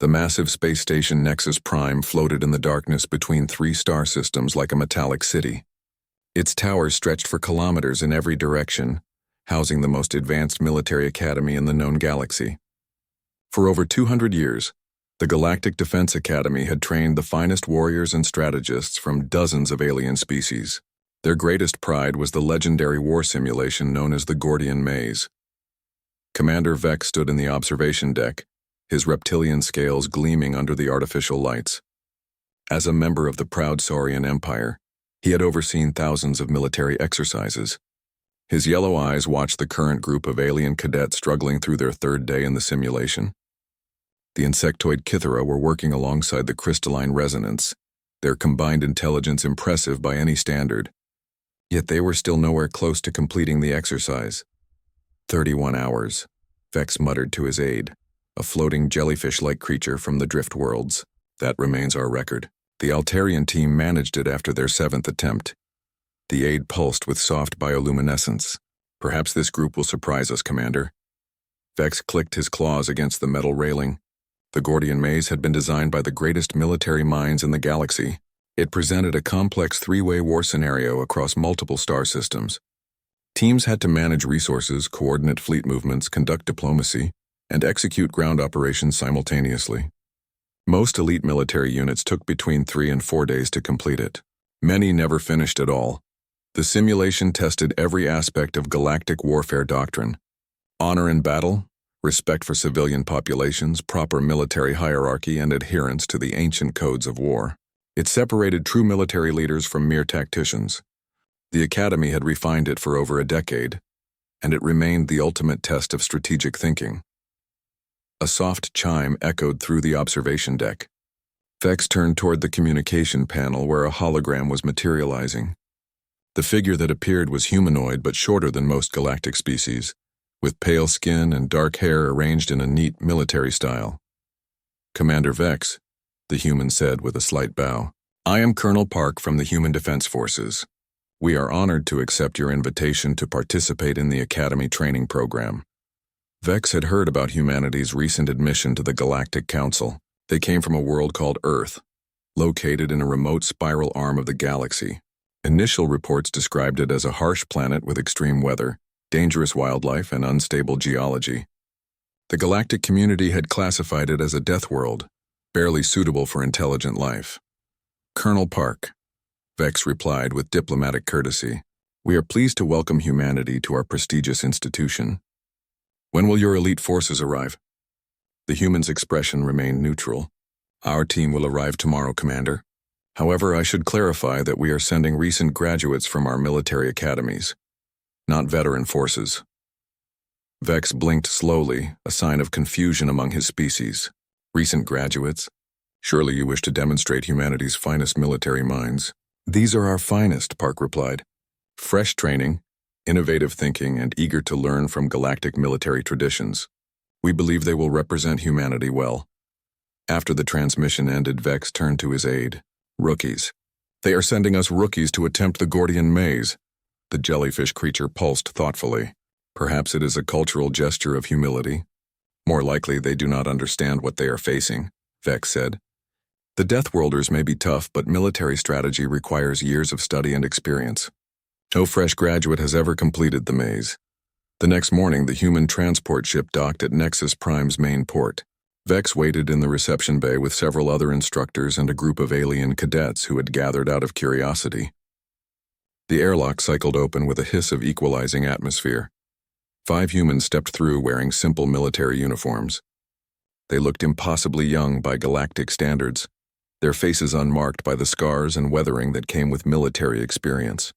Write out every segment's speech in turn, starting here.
The massive space station Nexus Prime floated in the darkness between three star systems like a metallic city. Its towers stretched for kilometers in every direction, housing the most advanced military academy in the known galaxy. For over 200 years, the Galactic Defense Academy had trained the finest warriors and strategists from dozens of alien species. Their greatest pride was the legendary war simulation known as the Gordian Maze. Commander Vex stood in the observation deck, his reptilian scales gleaming under the artificial lights. As a member of the proud Saurian Empire, he had overseen thousands of military exercises. His yellow eyes watched the current group of alien cadets struggling through their third day in the simulation. The insectoid Kythera were working alongside the crystalline resonance, their combined intelligence impressive by any standard. Yet they were still nowhere close to completing the exercise. 31 hours, Vex muttered to his aide, a floating jellyfish-like creature from the drift worlds. That remains our record. The Altarian team managed it after their 7th attempt. The aide pulsed with soft bioluminescence. Perhaps this group will surprise us, Commander. Vex clicked his claws against the metal railing. The Gordian Maze had been designed by the greatest military minds in the galaxy. It presented a complex three-way war scenario across multiple star systems. Teams had to manage resources, coordinate fleet movements, conduct diplomacy, and execute ground operations simultaneously. Most elite military units took between 3 and 4 days to complete it. Many never finished at all. The simulation tested every aspect of galactic warfare doctrine: honor in battle, respect for civilian populations, proper military hierarchy, and adherence to the ancient codes of war. It separated true military leaders from mere tacticians. The Academy had refined it for over a decade, and it remained the ultimate test of strategic thinking. A soft chime echoed through the observation deck. Vex turned toward the communication panel where a hologram was materializing. The figure that appeared was humanoid but shorter than most galactic species, with pale skin and dark hair arranged in a neat military style. "Commander Vex," the human said with a slight bow. "I am Colonel Park from the Human Defense Forces. We are honored to accept your invitation to participate in the Academy training program." Vex had heard about humanity's recent admission to the Galactic Council. They came from a world called Earth, located in a remote spiral arm of the galaxy. Initial reports described it as a harsh planet with extreme weather, dangerous wildlife, and unstable geology. The galactic community had classified it as a death world, barely suitable for intelligent life. "Colonel Park," Vex replied with diplomatic courtesy, "we are pleased to welcome humanity to our prestigious institution. When will your elite forces arrive?" The human's expression remained neutral. "Our team will arrive tomorrow, Commander. However, I should clarify that we are sending recent graduates from our military academies, not veteran forces." Vex blinked slowly, a sign of confusion among his species. "Recent graduates? Surely you wish to demonstrate humanity's finest military minds." "These are our finest," Park replied. "Fresh training, innovative thinking, and eager to learn from galactic military traditions. We believe they will represent humanity well." After the transmission ended, Vex turned to his aide. "Rookies. They are sending us rookies to attempt the Gordian Maze." The jellyfish creature pulsed thoughtfully. "Perhaps it is a cultural gesture of humility. More likely they do not understand what they are facing," Vex said. "The Deathworlders may be tough, but military strategy requires years of study and experience. No fresh graduate has ever completed the maze." The next morning, the human transport ship docked at Nexus Prime's main port. Vex waited in the reception bay with several other instructors and a group of alien cadets who had gathered out of curiosity. The airlock cycled open with a hiss of equalizing atmosphere. 5 humans stepped through wearing simple military uniforms. They looked impossibly young by galactic standards, their faces unmarked by the scars and weathering that came with military experience.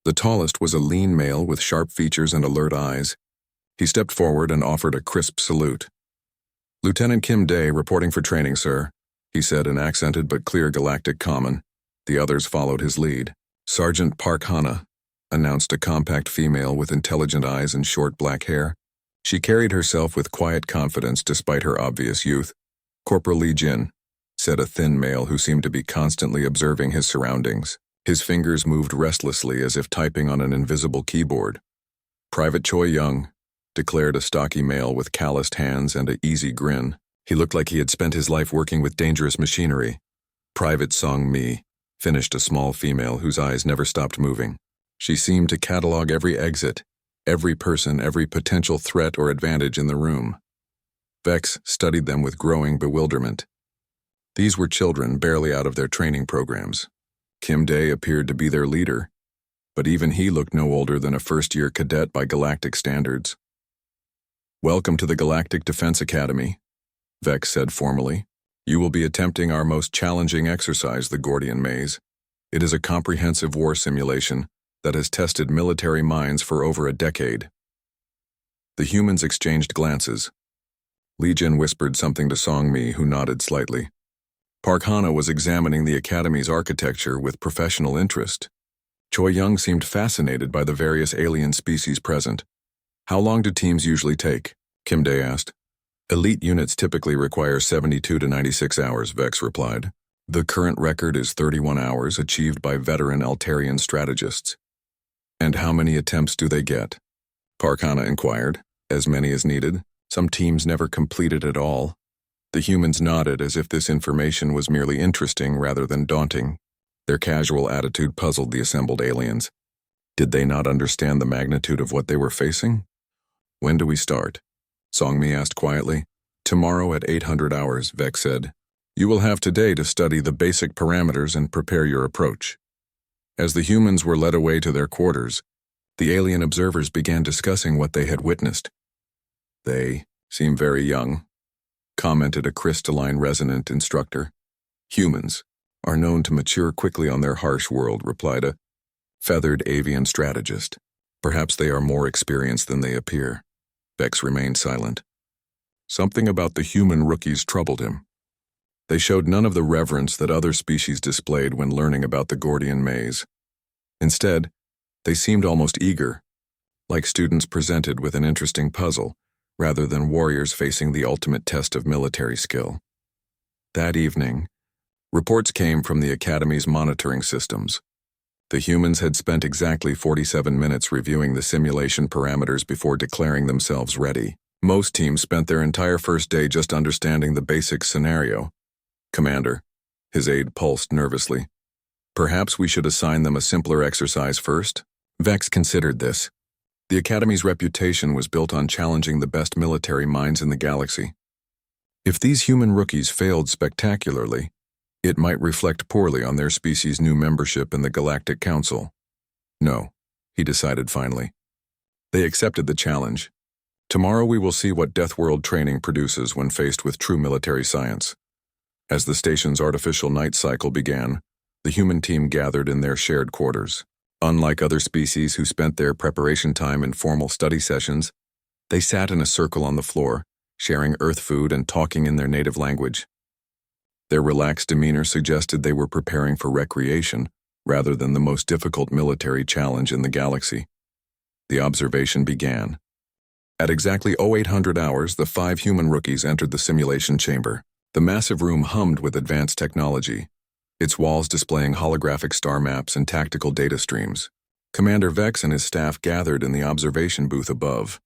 The tallest was a lean male with sharp features and alert eyes. He stepped forward and offered a crisp salute. "Lieutenant Kim Day, reporting for training, sir," he said in accented but clear galactic common. The others followed his lead. "Sergeant Park Hana," announced a compact female with intelligent eyes and short black hair. She carried herself with quiet confidence despite her obvious youth. "Corporal Lee Jin," said a thin male who seemed to be constantly observing his surroundings. His fingers moved restlessly as if typing on an invisible keyboard. "Private Choi Young," declared a stocky male with calloused hands and an easy grin. He looked like he had spent his life working with dangerous machinery. Private Song Mi, finished a small female whose eyes never stopped moving. She seemed to catalog every exit, every person, every potential threat or advantage in the room. Vex studied them with growing bewilderment. These were children barely out of their training programs. Kim Dae appeared to be their leader, but even he looked no older than a first-year cadet by galactic standards. "Welcome to the Galactic Defense Academy," Vex said formally. "You will be attempting our most challenging exercise, the Gordian Maze. It is a comprehensive war simulation that has tested military minds for over a decade." The humans exchanged glances. Li Jin whispered something to Song Mi, who nodded slightly. Park Hana was examining the Academy's architecture with professional interest. Choi Young seemed fascinated by the various alien species present. "How long do teams usually take?" Kim Dae asked. "Elite units typically require 72 to 96 hours, Vex replied. The current record is 31 hours, achieved by veteran Altarian strategists." "And how many attempts do they get?" Park Hana inquired. "As many as needed. Some teams never completed at all." The humans nodded as if this information was merely interesting rather than daunting. Their casual attitude puzzled the assembled aliens. Did they not understand the magnitude of what they were facing? "When do we start?" Song Mi asked quietly. "Tomorrow at 800 hours, Vex said. "You will have today to study the basic parameters and prepare your approach." As the humans were led away to their quarters, the alien observers began discussing what they had witnessed. "They seem very young," commented a crystalline resonant instructor. "Humans are known to mature quickly on their harsh world," replied a feathered avian strategist. "Perhaps they are more experienced than they appear." Vex remained silent. Something about the human rookies troubled him. They showed none of the reverence that other species displayed when learning about the Gordian Maze. Instead, they seemed almost eager, like students presented with an interesting puzzle, rather than warriors facing the ultimate test of military skill. That evening, reports came from the Academy's monitoring systems. The humans had spent exactly 47 minutes reviewing the simulation parameters before declaring themselves ready. Most teams spent their entire first day just understanding the basic scenario. "Commander," his aide pulsed nervously. "Perhaps we should assign them a simpler exercise first?" Vex considered this. The Academy's reputation was built on challenging the best military minds in the galaxy. If these human rookies failed spectacularly, it might reflect poorly on their species' new membership in the Galactic Council. "No," he decided finally. They accepted the challenge. "Tomorrow we will see what Deathworld training produces when faced with true military science." As the station's artificial night cycle began, the human team gathered in their shared quarters. Unlike other species who spent their preparation time in formal study sessions, they sat in a circle on the floor, sharing Earth food and talking in their native language. Their relaxed demeanor suggested they were preparing for recreation rather than the most difficult military challenge in the galaxy. The observation began. At exactly 0800 hours, the 5 human rookies entered the simulation chamber. The massive room hummed with advanced technology, its walls displaying holographic star maps and tactical data streams. Commander Vex and his staff gathered in the observation booth above,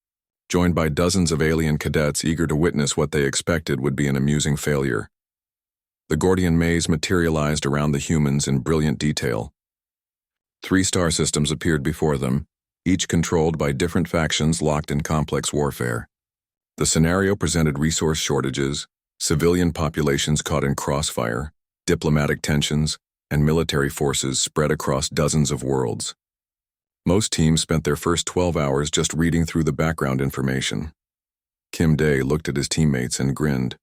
joined by dozens of alien cadets eager to witness what they expected would be an amusing failure. The Gordian Maze materialized around the humans in brilliant detail. 3 star systems appeared before them, each controlled by different factions locked in complex warfare. The scenario presented resource shortages, civilian populations caught in crossfire, diplomatic tensions, and military forces spread across dozens of worlds. Most teams spent their first 12 hours just reading through the background information. Kim Dae looked at his teammates and grinned.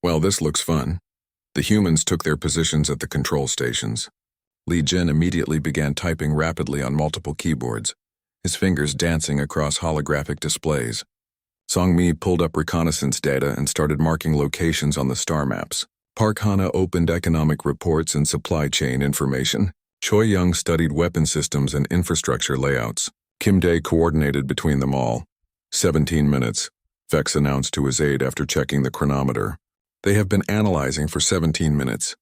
"Well, this looks fun." The humans took their positions at the control stations. Li Jin immediately began typing rapidly on multiple keyboards, his fingers dancing across holographic displays. Song Mi pulled up reconnaissance data and started marking locations on the star maps. Park Hana opened economic reports and supply chain information. Choi Young studied weapon systems and infrastructure layouts. Kim Dae coordinated between them all. 17 minutes, Vex announced to his aide after checking the chronometer. "They have been analyzing for 17 minutes.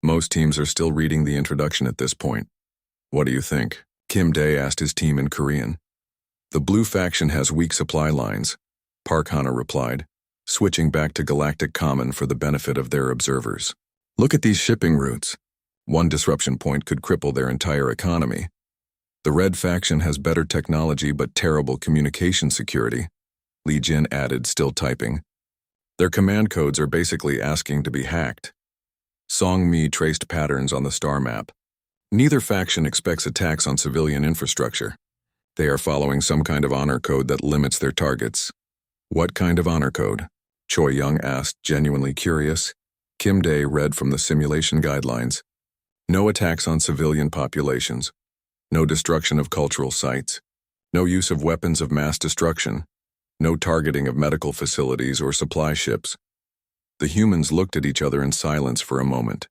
Most teams are still reading the introduction at this point." "What do you think?" Kim Dae asked his team in Korean. "The blue faction has weak supply lines," Park Hana replied. switching back to galactic common for the benefit of their observers. Look at these shipping routes. One disruption point could cripple their entire economy. The Red faction has better technology but terrible communication security, Li Jin added, still typing. Their command codes are basically asking to be hacked. Song Mi traced patterns on the star map. Neither faction expects attacks on civilian infrastructure. They are following some kind of honor code that limits their targets. What kind of honor code? Choi Young asked, genuinely curious. Kim Dae read from the simulation guidelines. No attacks on civilian populations. No destruction of cultural sites. No use of weapons of mass destruction. No targeting of medical facilities or supply ships. The humans looked at each other in silence for a moment.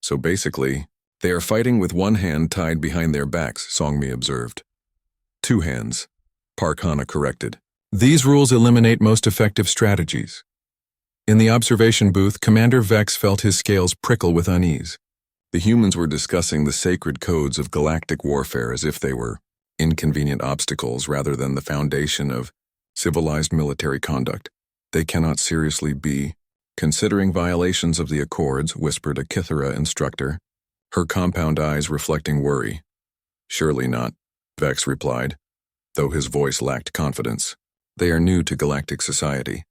So basically, they are fighting with one hand tied behind their backs, Songmi observed. Two hands, Park Hana corrected. These rules eliminate most effective strategies. In the observation booth, Commander Vex felt his scales prickle with unease. The humans were discussing the sacred codes of galactic warfare as if they were inconvenient obstacles rather than the foundation of civilized military conduct. They cannot seriously be considering violations of the Accords, whispered a Kithara instructor, her compound eyes reflecting worry. Surely not, Vex replied, though his voice lacked confidence. They are new to galactic society.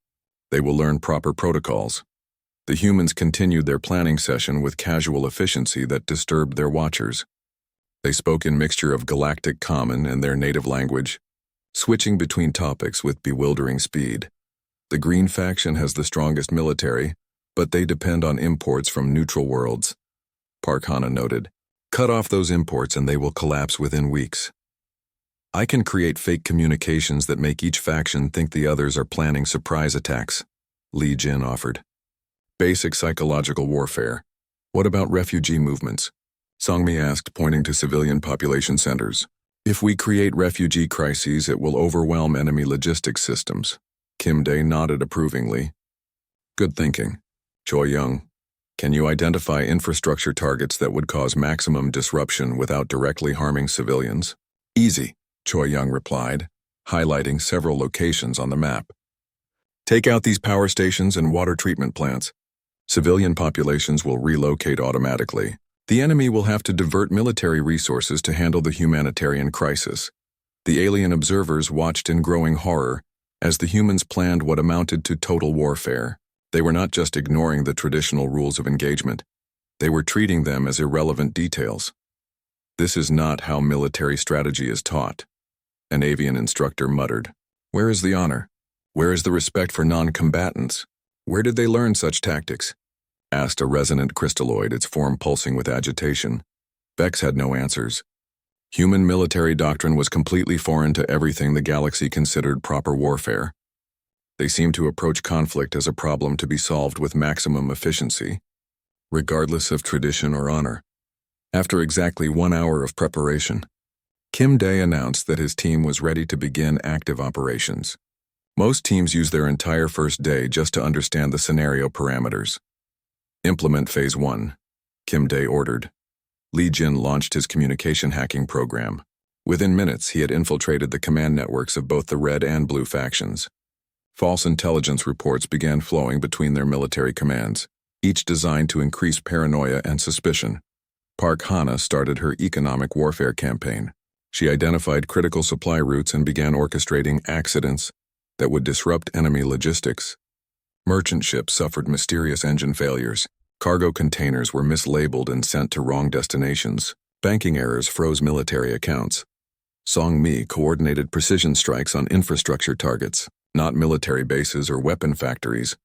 They will learn proper protocols. The humans continued their planning session with casual efficiency that disturbed their watchers. They spoke in mixture of galactic common and their native language, switching between topics with bewildering speed. The Green faction has the strongest military, but they depend on imports from neutral worlds. Park Hana noted. Cut off those imports and they will collapse within weeks. I can create fake communications that make each faction think the others are planning surprise attacks, Li Jin offered. Basic psychological warfare. What about refugee movements? Songmi asked, pointing to civilian population centers. If we create refugee crises, it will overwhelm enemy logistics systems. Kim Dae nodded approvingly. Good thinking. Choi Young, can you identify infrastructure targets that would cause maximum disruption without directly harming civilians? Easy, Choi Young replied, highlighting several locations on the map. Take out these power stations and water treatment plants. Civilian populations will relocate automatically. The enemy will have to divert military resources to handle the humanitarian crisis. The alien observers watched in growing horror as the humans planned what amounted to total warfare. They were not just ignoring the traditional rules of engagement. They were treating them as irrelevant details. This is not how military strategy is taught, an avian instructor muttered. Where is the honor? Where is the respect for non-combatants? Where did they learn such tactics? Asked a resonant crystalloid, its form pulsing with agitation. Vex had no answers. Human military doctrine was completely foreign to everything the galaxy considered proper warfare. They seemed to approach conflict as a problem to be solved with maximum efficiency, regardless of tradition or honor. After exactly 1 hour of preparation, Kim Dae announced that his team was ready to begin active operations. Most teams use their entire first day just to understand the scenario parameters. Implement Phase 1, Kim Dae ordered. Li Jin launched his communication hacking program. Within minutes, he had infiltrated the command networks of both the Red and Blue factions. False intelligence reports began flowing between their military commands, each designed to increase paranoia and suspicion. Park Hana started her economic warfare campaign. She identified critical supply routes and began orchestrating accidents that would disrupt enemy logistics. Merchant ships suffered mysterious engine failures. Cargo containers were mislabeled and sent to wrong destinations. Banking errors froze military accounts. Song Mi coordinated precision strikes on infrastructure targets, not military bases or weapon factories,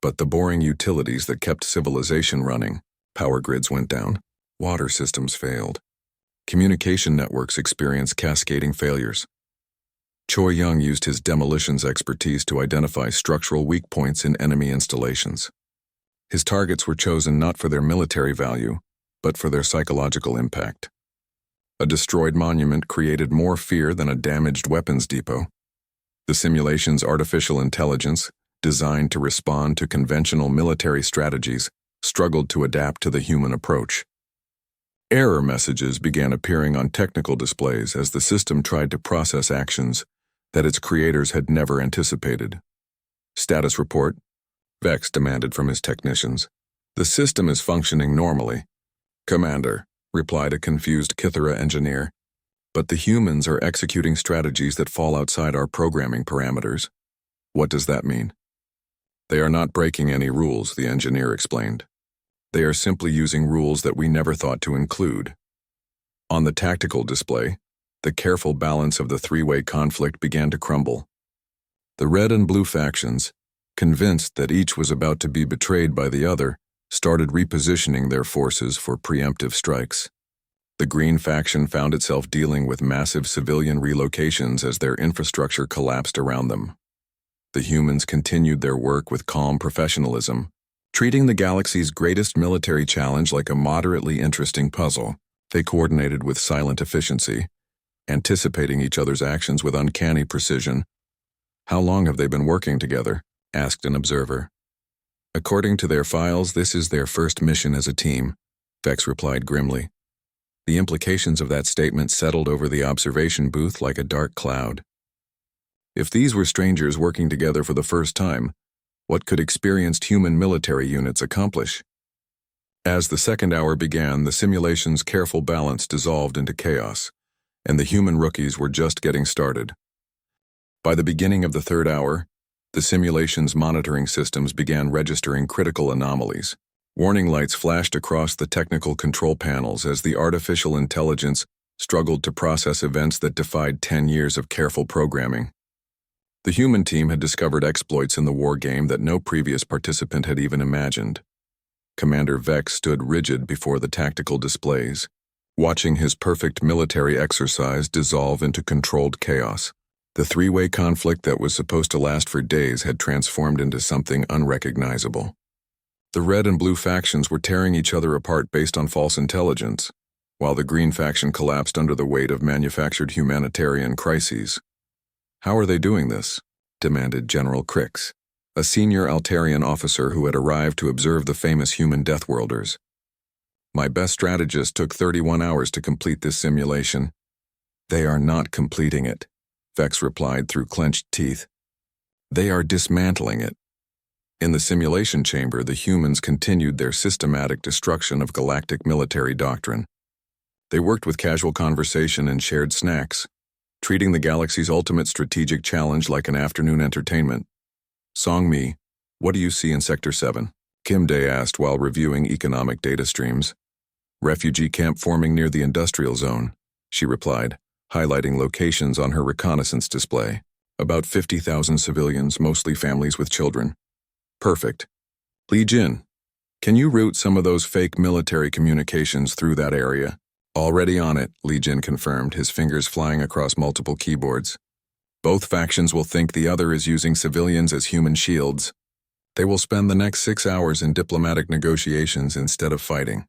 but the boring utilities that kept civilization running. Power grids went down. Water systems failed. Communication networks experienced cascading failures. Choi Young used his demolitions expertise to identify structural weak points in enemy installations. His targets were chosen not for their military value, but for their psychological impact. A destroyed monument created more fear than a damaged weapons depot. The simulation's artificial intelligence, designed to respond to conventional military strategies, struggled to adapt to the human approach. Error messages began appearing on technical displays as the system tried to process actions that its creators had never anticipated. Status report, Vex demanded from his technicians. The system is functioning normally. Commander, replied a confused Kithara engineer. But the humans are executing strategies that fall outside our programming parameters. What does that mean? They are not breaking any rules, the engineer explained. They are simply using rules that we never thought to include. On the tactical display, the careful balance of the three-way conflict began to crumble. The red and blue factions, convinced that each was about to be betrayed by the other, started repositioning their forces for preemptive strikes. The green faction found itself dealing with massive civilian relocations as their infrastructure collapsed around them. The humans continued their work with calm professionalism, treating the galaxy's greatest military challenge like a moderately interesting puzzle. They coordinated with silent efficiency, anticipating each other's actions with uncanny precision. "How long have they been working together?" asked an observer. "According to their files, this is their first mission as a team," Vex replied grimly. The implications of that statement settled over the observation booth like a dark cloud. If these were strangers working together for the first time, what could experienced human military units accomplish? As the second hour began, the simulation's careful balance dissolved into chaos, and the human rookies were just getting started. By the beginning of the third hour, the simulation's monitoring systems began registering critical anomalies. Warning lights flashed across the technical control panels as the artificial intelligence struggled to process events that defied 10 years of careful programming. The human team had discovered exploits in the war game that no previous participant had even imagined. Commander Vex stood rigid before the tactical displays, watching his perfect military exercise dissolve into controlled chaos. The three-way conflict that was supposed to last for days had transformed into something unrecognizable. The red and blue factions were tearing each other apart based on false intelligence, while the green faction collapsed under the weight of manufactured humanitarian crises. "How are they doing this?" demanded General Crix, a senior Altarian officer who had arrived to observe the famous human Deathworlders. "My best strategist took 31 hours to complete this simulation." "They are not completing it," Vex replied through clenched teeth. "They are dismantling it." In the simulation chamber, the humans continued their systematic destruction of galactic military doctrine. They worked with casual conversation and shared snacks, treating the galaxy's ultimate strategic challenge like an afternoon entertainment. "Song-Mi, what do you see in Sector 7? Kim Day asked while reviewing economic data streams. "Refugee camp forming near the industrial zone," she replied, highlighting locations on her reconnaissance display. "About 50,000 civilians, mostly families with children." "Perfect. Li Jin, can you route some of those fake military communications through that area?" "Already on it," Li Jin confirmed, his fingers flying across multiple keyboards. "Both factions will think the other is using civilians as human shields. They will spend the next 6 hours in diplomatic negotiations instead of fighting."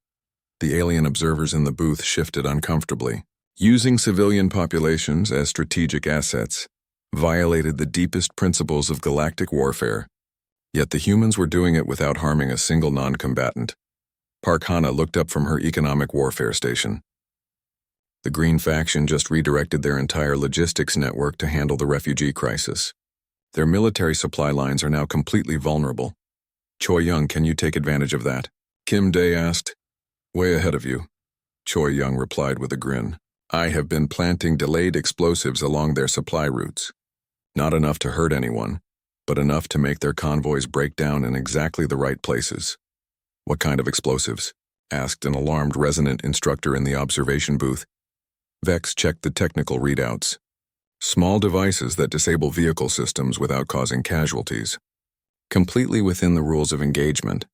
The alien observers in the booth shifted uncomfortably. Using civilian populations as strategic assets violated the deepest principles of galactic warfare. Yet the humans were doing it without harming a single non-combatant. Park Hana looked up from her economic warfare station. The Green faction just redirected their entire logistics network to handle the refugee crisis. Their military supply lines are now completely vulnerable. "Choi Young, can you take advantage of that?" Kim Day asked. "Way ahead of you," Choi Young replied with a grin. "I have been planting delayed explosives along their supply routes. Not enough to hurt anyone, but enough to make their convoys break down in exactly the right places." "What kind of explosives?" asked an alarmed resonant instructor in the observation booth. Vex checked the technical readouts. "Small devices that disable vehicle systems without causing casualties. Completely within the rules of engagement.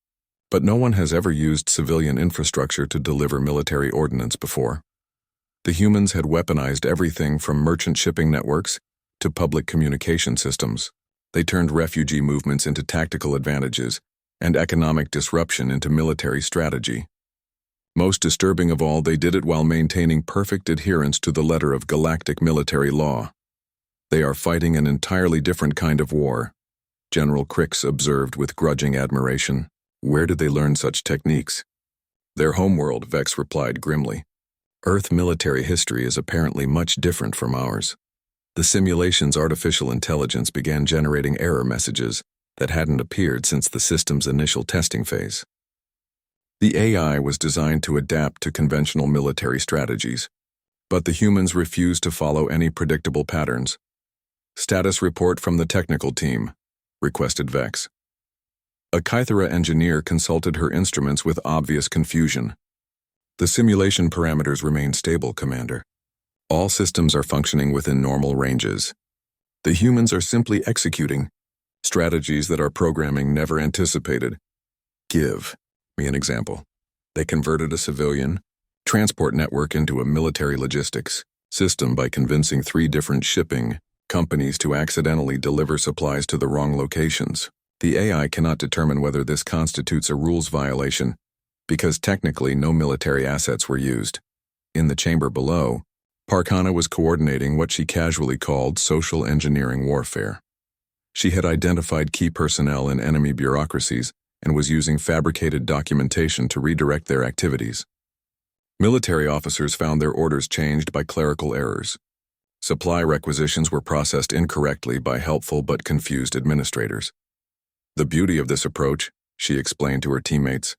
But no one has ever used civilian infrastructure to deliver military ordnance before." The humans had weaponized everything from merchant shipping networks to public communication systems. They turned refugee movements into tactical advantages and economic disruption into military strategy. Most disturbing of all, they did it while maintaining perfect adherence to the letter of galactic military law. "They are fighting an entirely different kind of war," General Crix observed with grudging admiration. "Where did they learn such techniques?" "Their homeworld," Vex replied grimly. "Earth military history is apparently much different from ours." The simulation's artificial intelligence began generating error messages that hadn't appeared since the system's initial testing phase. The AI was designed to adapt to conventional military strategies, but the humans refused to follow any predictable patterns. Status report from the technical team, requested Vex. A Kythera engineer consulted her instruments with obvious confusion. The simulation parameters remain stable, Commander. All systems are functioning within normal ranges. The humans are simply executing strategies that our programming never anticipated. Give me an example. They converted a civilian transport network into a military logistics system by convincing 3 different shipping companies to accidentally deliver supplies to the wrong locations. The AI cannot determine whether this constitutes a rules violation, because technically no military assets were used. In the chamber below, Parkana was coordinating what she casually called social engineering warfare. She had identified key personnel in enemy bureaucracies and was using fabricated documentation to redirect their activities. Military officers found their orders changed by clerical errors. Supply requisitions were processed incorrectly by helpful but confused administrators. The beauty of this approach, she explained to her teammates,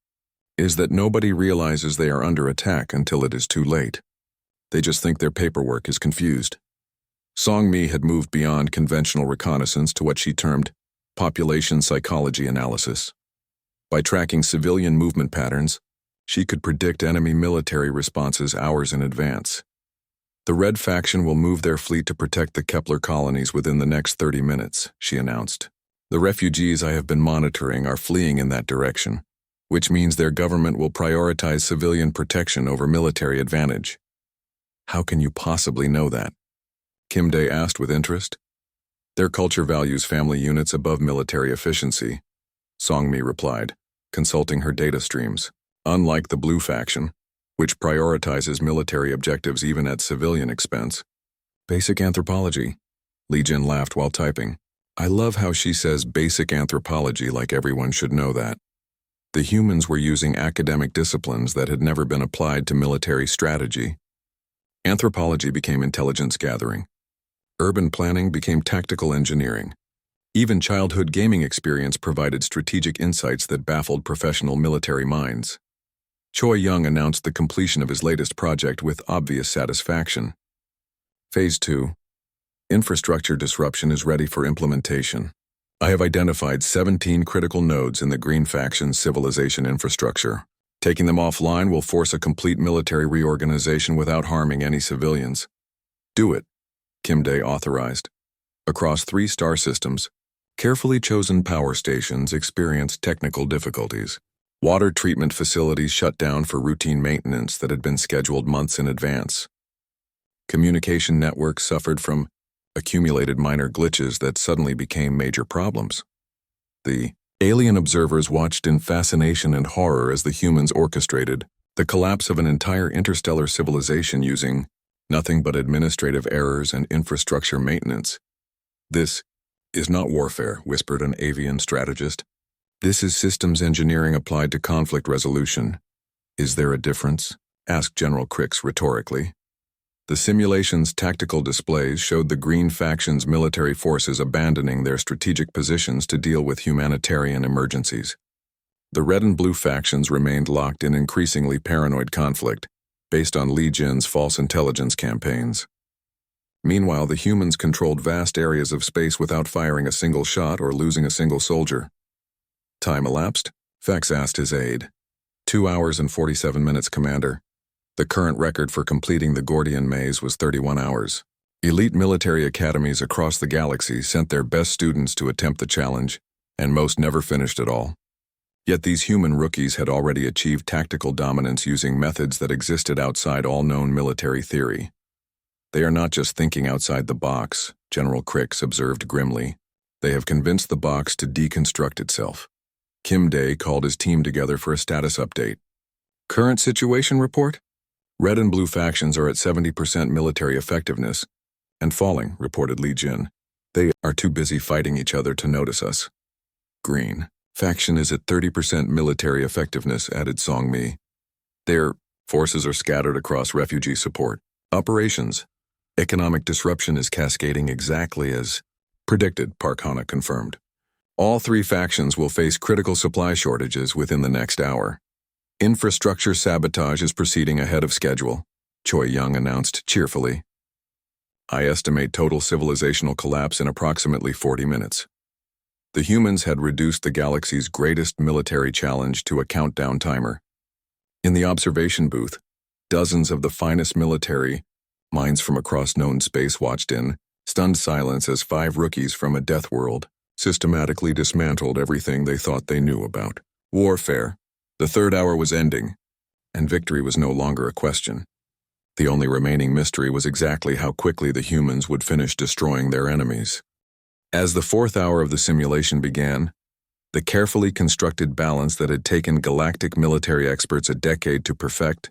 is that nobody realizes they are under attack until it is too late. They just think their paperwork is confused. Song-Mi had moved beyond conventional reconnaissance to what she termed population psychology analysis. By tracking civilian movement patterns, she could predict enemy military responses hours in advance. The Red faction will move their fleet to protect the Kepler colonies within the next 30 minutes, she announced. The refugees I have been monitoring are fleeing in that direction, which means their government will prioritize civilian protection over military advantage. How can you possibly know that? Kim Dae asked with interest. Their culture values family units above military efficiency, Song-Mi replied, consulting her data streams. Unlike the Blue faction, which prioritizes military objectives even at civilian expense. Basic anthropology. Li Jin laughed while typing. I love how she says basic anthropology like everyone should know that. The humans were using academic disciplines that had never been applied to military strategy. Anthropology became intelligence gathering. Urban planning became tactical engineering. Even childhood gaming experience provided strategic insights that baffled professional military minds. Choi Young announced the completion of his latest project with obvious satisfaction. Phase 2. Infrastructure disruption is ready for implementation. I have identified 17 critical nodes in the Green faction's civilization infrastructure. Taking them offline will force a complete military reorganization without harming any civilians. Do it, Kim Dae authorized. Across 3 star systems, carefully chosen power stations experienced technical difficulties. Water treatment facilities shut down for routine maintenance that had been scheduled months in advance. Communication networks suffered from accumulated minor glitches that suddenly became major problems. The alien observers watched in fascination and horror as the humans orchestrated the collapse of an entire interstellar civilization using nothing but administrative errors and infrastructure maintenance. This is not warfare, whispered an avian strategist. This is systems engineering applied to conflict resolution. Is there a difference? Asked General Crix rhetorically. The simulation's tactical displays showed the Green faction's military forces abandoning their strategic positions to deal with humanitarian emergencies. The Red and Blue factions remained locked in increasingly paranoid conflict, based on Li Jin's false intelligence campaigns. Meanwhile, the humans controlled vast areas of space without firing a single shot or losing a single soldier. Time elapsed? Vex asked his aide. 2 hours and 47 minutes, Commander. The current record for completing the Gordian maze was 31 hours. Elite military academies across the galaxy sent their best students to attempt the challenge, and most never finished at all. Yet these human rookies had already achieved tactical dominance using methods that existed outside all known military theory. They are not just thinking outside the box, General Crix observed grimly. They have convinced the box to deconstruct itself. Kim Dae called his team together for a status update. Current situation report? Red and Blue factions are at 70% military effectiveness, and falling, reported Li Jin. They are too busy fighting each other to notice us. Green faction is at 30% military effectiveness, added Song-Mi. Their forces are scattered across refugee support operations. Economic disruption is cascading exactly as predicted, Parkana confirmed. All three factions will face critical supply shortages within the next hour. Infrastructure sabotage is proceeding ahead of schedule, Choi Young announced cheerfully. I estimate total civilizational collapse in approximately 40 minutes. The humans had reduced the galaxy's greatest military challenge to a countdown timer. In the observation booth, dozens of the finest military minds from across known space watched in stunned silence as 5 rookies from a death world systematically dismantled everything they thought they knew about warfare. The third hour was ending, and victory was no longer a question. The only remaining mystery was exactly how quickly the humans would finish destroying their enemies. As the 4th hour of the simulation began, the carefully constructed balance that had taken galactic military experts a decade to perfect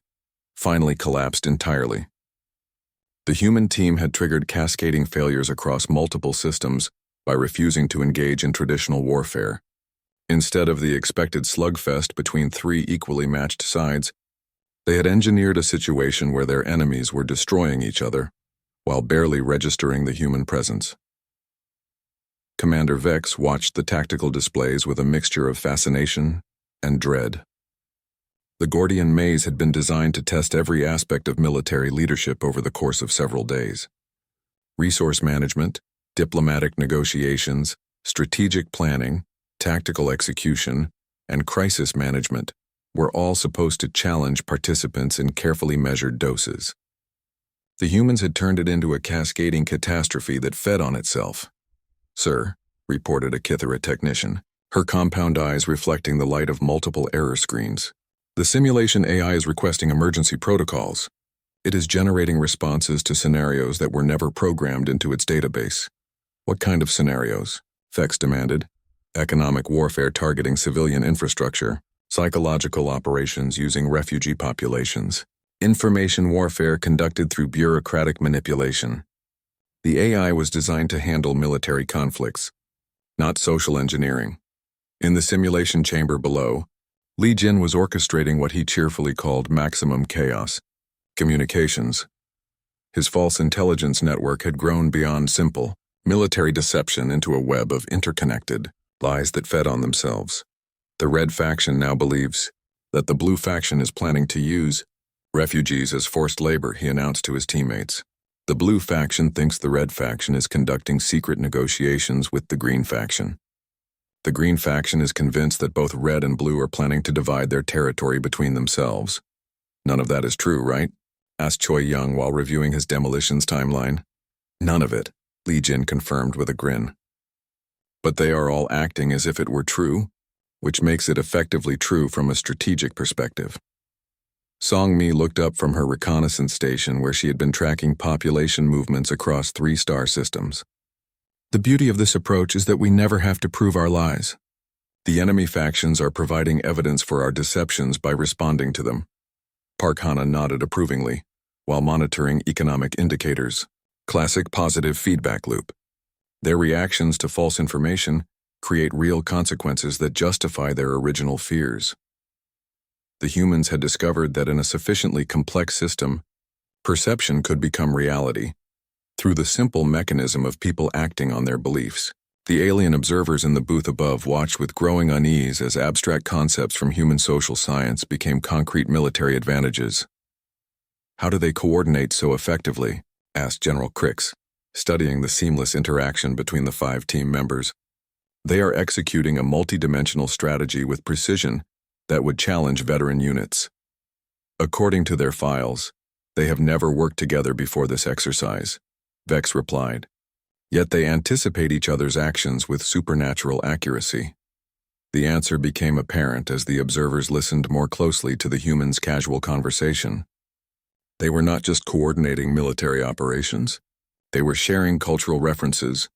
finally collapsed entirely. The human team had triggered cascading failures across multiple systems by refusing to engage in traditional warfare. Instead of the expected slugfest between 3 equally matched sides, they had engineered a situation where their enemies were destroying each other, while barely registering the human presence. Commander Vex watched the tactical displays with a mixture of fascination and dread. The Gordian maze had been designed to test every aspect of military leadership over the course of several days. Resource management, diplomatic negotiations, strategic planning, tactical execution, and crisis management were all supposed to challenge participants in carefully measured doses. The humans had turned it into a cascading catastrophe that fed on itself. Sir, reported a Kithara technician, her compound eyes reflecting the light of multiple error screens. The simulation AI is requesting emergency protocols. It is generating responses to scenarios that were never programmed into its database. What kind of scenarios? Vex demanded. Economic warfare targeting civilian infrastructure, psychological operations using refugee populations, information warfare conducted through bureaucratic manipulation. The AI was designed to handle military conflicts, not social engineering. In the simulation chamber below, Li Jin was orchestrating what he cheerfully called maximum chaos, communications. His false intelligence network had grown beyond simple military deception into a web of interconnected lies that fed on themselves. The Red faction now believes that the Blue faction is planning to use refugees as forced labor, he announced to his teammates. The Blue faction thinks the Red faction is conducting secret negotiations with the Green faction. The Green faction is convinced that both Red and Blue are planning to divide their territory between themselves. None of that is true, right? Asked Choi Young while reviewing his demolitions timeline. None of it, Li Jin confirmed with a grin. But they are all acting as if it were true, which makes it effectively true from a strategic perspective. Song Mi looked up from her reconnaissance station where she had been tracking population movements across 3 star systems. The beauty of this approach is that we never have to prove our lies. The enemy factions are providing evidence for our deceptions by responding to them. Park Hana nodded approvingly, while monitoring economic indicators. Classic positive feedback loop. Their reactions to false information create real consequences that justify their original fears. The humans had discovered that in a sufficiently complex system, perception could become reality through the simple mechanism of people acting on their beliefs. The alien observers in the booth above watched with growing unease as abstract concepts from human social science became concrete military advantages. How do they coordinate so effectively? Asked General Crix, studying the seamless interaction between the 5 team members. They are executing a multidimensional strategy with precision that would challenge veteran units. According to their files, they have never worked together before this exercise, Vex replied. Yet they anticipate each other's actions with supernatural accuracy. The answer became apparent as the observers listened more closely to the humans' casual conversation. They were not just coordinating military operations, they were sharing cultural references,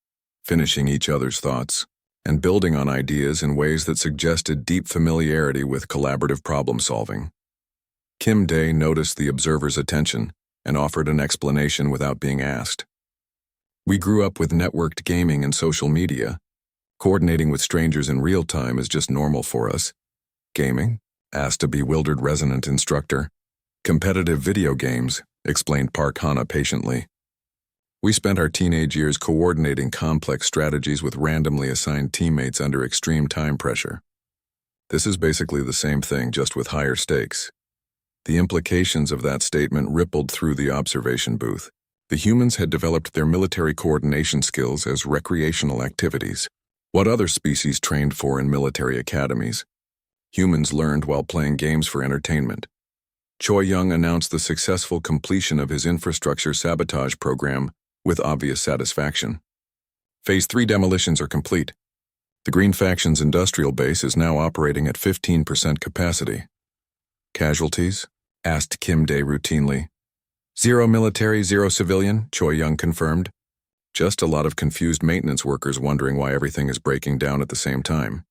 finishing each other's thoughts, and building on ideas in ways that suggested deep familiarity with collaborative problem-solving. Kim Dae noticed the observer's attention and offered an explanation without being asked. We grew up with networked gaming and social media. Coordinating with strangers in real time is just normal for us. Gaming? Asked a bewildered resonant instructor. Competitive video games, explained Park Hana patiently. We spent our teenage years coordinating complex strategies with randomly assigned teammates under extreme time pressure. This is basically the same thing, just with higher stakes. The implications of that statement rippled through the observation booth. The humans had developed their military coordination skills as recreational activities. What other species trained for in military academies? Humans learned while playing games for entertainment. Choi Young announced the successful completion of his infrastructure sabotage program with obvious satisfaction. Phase 3 demolitions are complete. The Green Faction's industrial base is now operating at 15% capacity. Casualties? Asked Kim Dae routinely. 0 military, 0 civilian, Choi Young confirmed. Just a lot of confused maintenance workers wondering why everything is breaking down at the same time.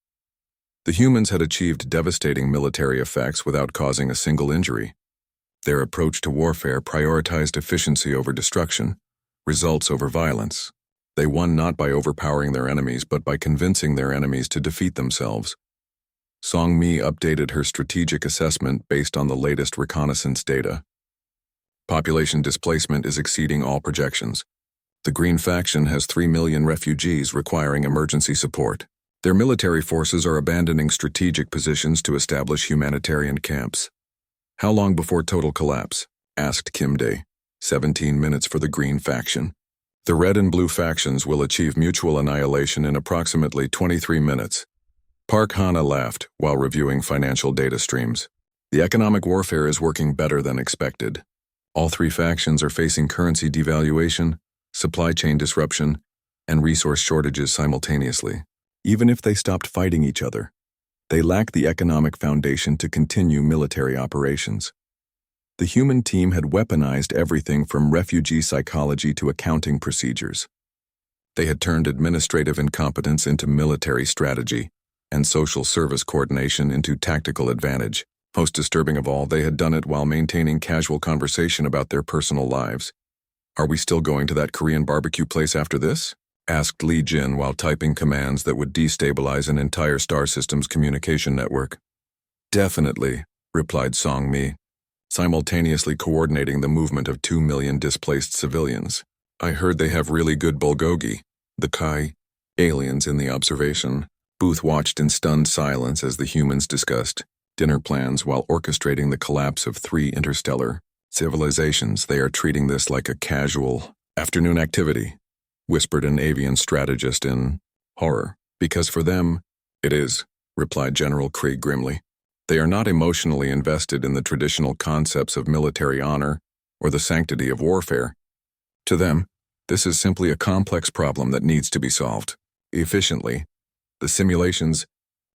The humans had achieved devastating military effects without causing a single injury. Their approach to warfare prioritized efficiency over destruction, results over violence. They won not by overpowering their enemies, but by convincing their enemies to defeat themselves. Song Mi updated her strategic assessment based on the latest reconnaissance data. Population displacement is exceeding all projections. The Green Faction has 3 million refugees requiring emergency support. Their military forces are abandoning strategic positions to establish humanitarian camps. How long before total collapse? Asked Kim Dae. 17 minutes for the Green Faction. The Red and Blue factions will achieve mutual annihilation in approximately 23 minutes. Park Hana laughed while reviewing financial data streams. The economic warfare is working better than expected. All 3 factions are facing currency devaluation, supply chain disruption, and resource shortages simultaneously. Even if they stopped fighting each other, they lack the economic foundation to continue military operations. The human team had weaponized everything from refugee psychology to accounting procedures. They had turned administrative incompetence into military strategy, and social service coordination into tactical advantage. Most disturbing of all, they had done it while maintaining casual conversation about their personal lives. "Are we still going to that Korean barbecue place after this?" asked Lee Jin while typing commands that would destabilize an entire star system's communication network. "Definitely," replied Song Mi, simultaneously coordinating the movement of 2 million displaced civilians. "I heard they have really good bulgogi." The Kai aliens in the observation booth watched in stunned silence as the humans discussed dinner plans while orchestrating the collapse of 3 interstellar civilizations. "They are treating this like a casual afternoon activity," whispered an avian strategist in horror. "Because for them, it is," replied General Krieg grimly. "They are not emotionally invested in the traditional concepts of military honor or the sanctity of warfare. To them, this is simply a complex problem that needs to be solved efficiently." The simulation's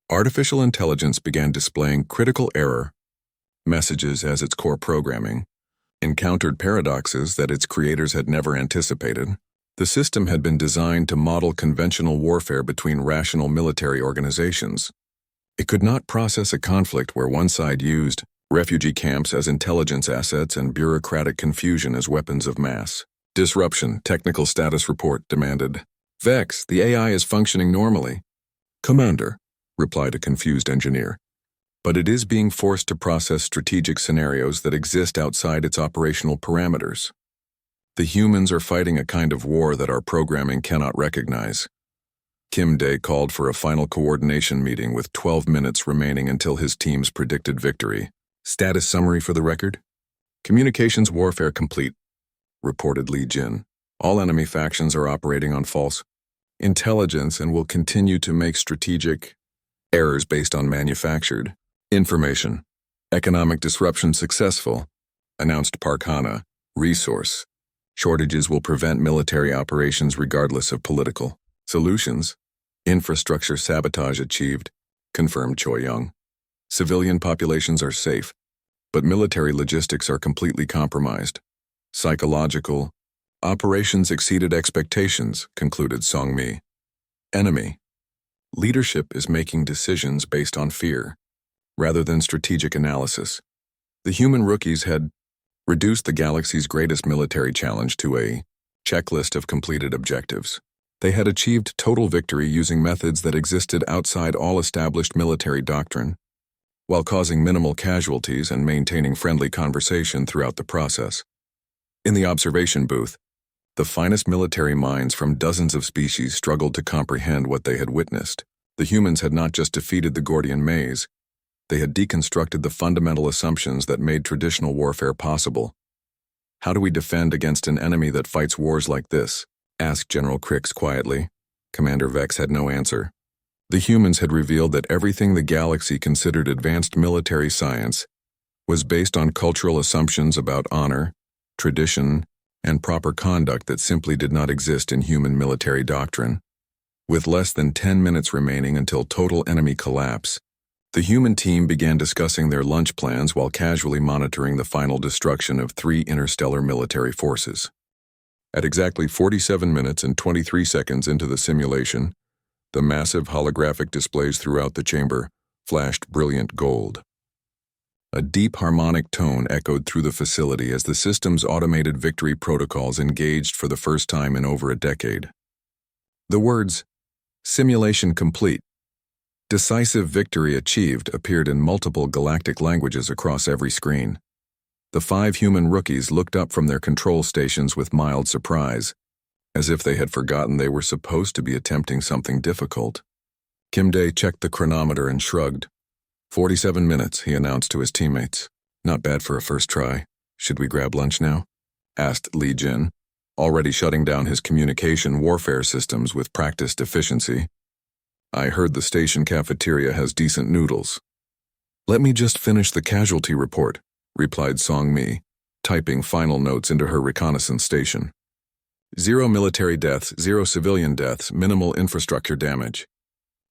artificial intelligence began displaying critical error messages as its core programming encountered paradoxes that its creators had never anticipated. The system had been designed to model conventional warfare between rational military organizations. It could not process a conflict where one side used refugee camps as intelligence assets and bureaucratic confusion as weapons of mass disruption. Technical status report demanded. "Vex, the AI is functioning normally." "Commander," replied a confused engineer, "but it is being forced to process strategic scenarios that exist outside its operational parameters. The humans are fighting a kind of war that our programming cannot recognize." Kim Dae called for a final coordination meeting with 12 minutes remaining until his team's predicted victory. "Status summary for the record? Communications warfare complete," reported Lee Jin. "All enemy factions are operating on false intelligence and will continue to make strategic errors based on manufactured information. Economic disruption successful," announced Park Hana. "Resource shortages will prevent military operations regardless of political solutions. Infrastructure sabotage achieved," confirmed Choi Young. "Civilian populations are safe, but military logistics are completely compromised. Psychological operations exceeded expectations," concluded Song Mi. "Enemy leadership is making decisions based on fear, rather than strategic analysis. The human rookies had reduced the galaxy's greatest military challenge to a checklist of completed objectives. They had achieved total victory using methods that existed outside all established military doctrine, while causing minimal casualties and maintaining friendly conversation throughout the process. In the observation booth, The finest military minds from dozens of species struggled to comprehend what they had witnessed. The humans had not just defeated the Gordian maze, they had deconstructed the fundamental assumptions that made traditional warfare possible. "How do we defend against an enemy that fights wars like this?" asked General Crix quietly. Commander Vex had no answer. The humans had revealed that everything the galaxy considered advanced military science was based on cultural assumptions about honor, tradition, and proper conduct that simply did not exist in human military doctrine. With less than 10 minutes remaining until total enemy collapse, the human team began discussing their lunch plans while casually monitoring the final destruction of 3 interstellar military forces. At exactly 47 minutes and 23 seconds into the simulation, the massive holographic displays throughout the chamber flashed brilliant gold. A deep harmonic tone echoed through the facility as the system's automated victory protocols engaged for the first time in over a decade. The words, "Simulation complete," "Decisive victory achieved" appeared in multiple galactic languages across every screen. The 5 human rookies looked up from their control stations with mild surprise, as if they had forgotten they were supposed to be attempting something difficult. Kim Day checked the chronometer and shrugged. 47 minutes, he announced to his teammates. "Not bad for a first try. Should we grab lunch now?" asked Li Jin, already shutting down his communication warfare systems with practiced efficiency. "I heard the station cafeteria has decent noodles." "Let me just finish the casualty report," replied Song Mi, typing final notes into her reconnaissance station. 0 military deaths, 0 civilian deaths, minimal infrastructure damage.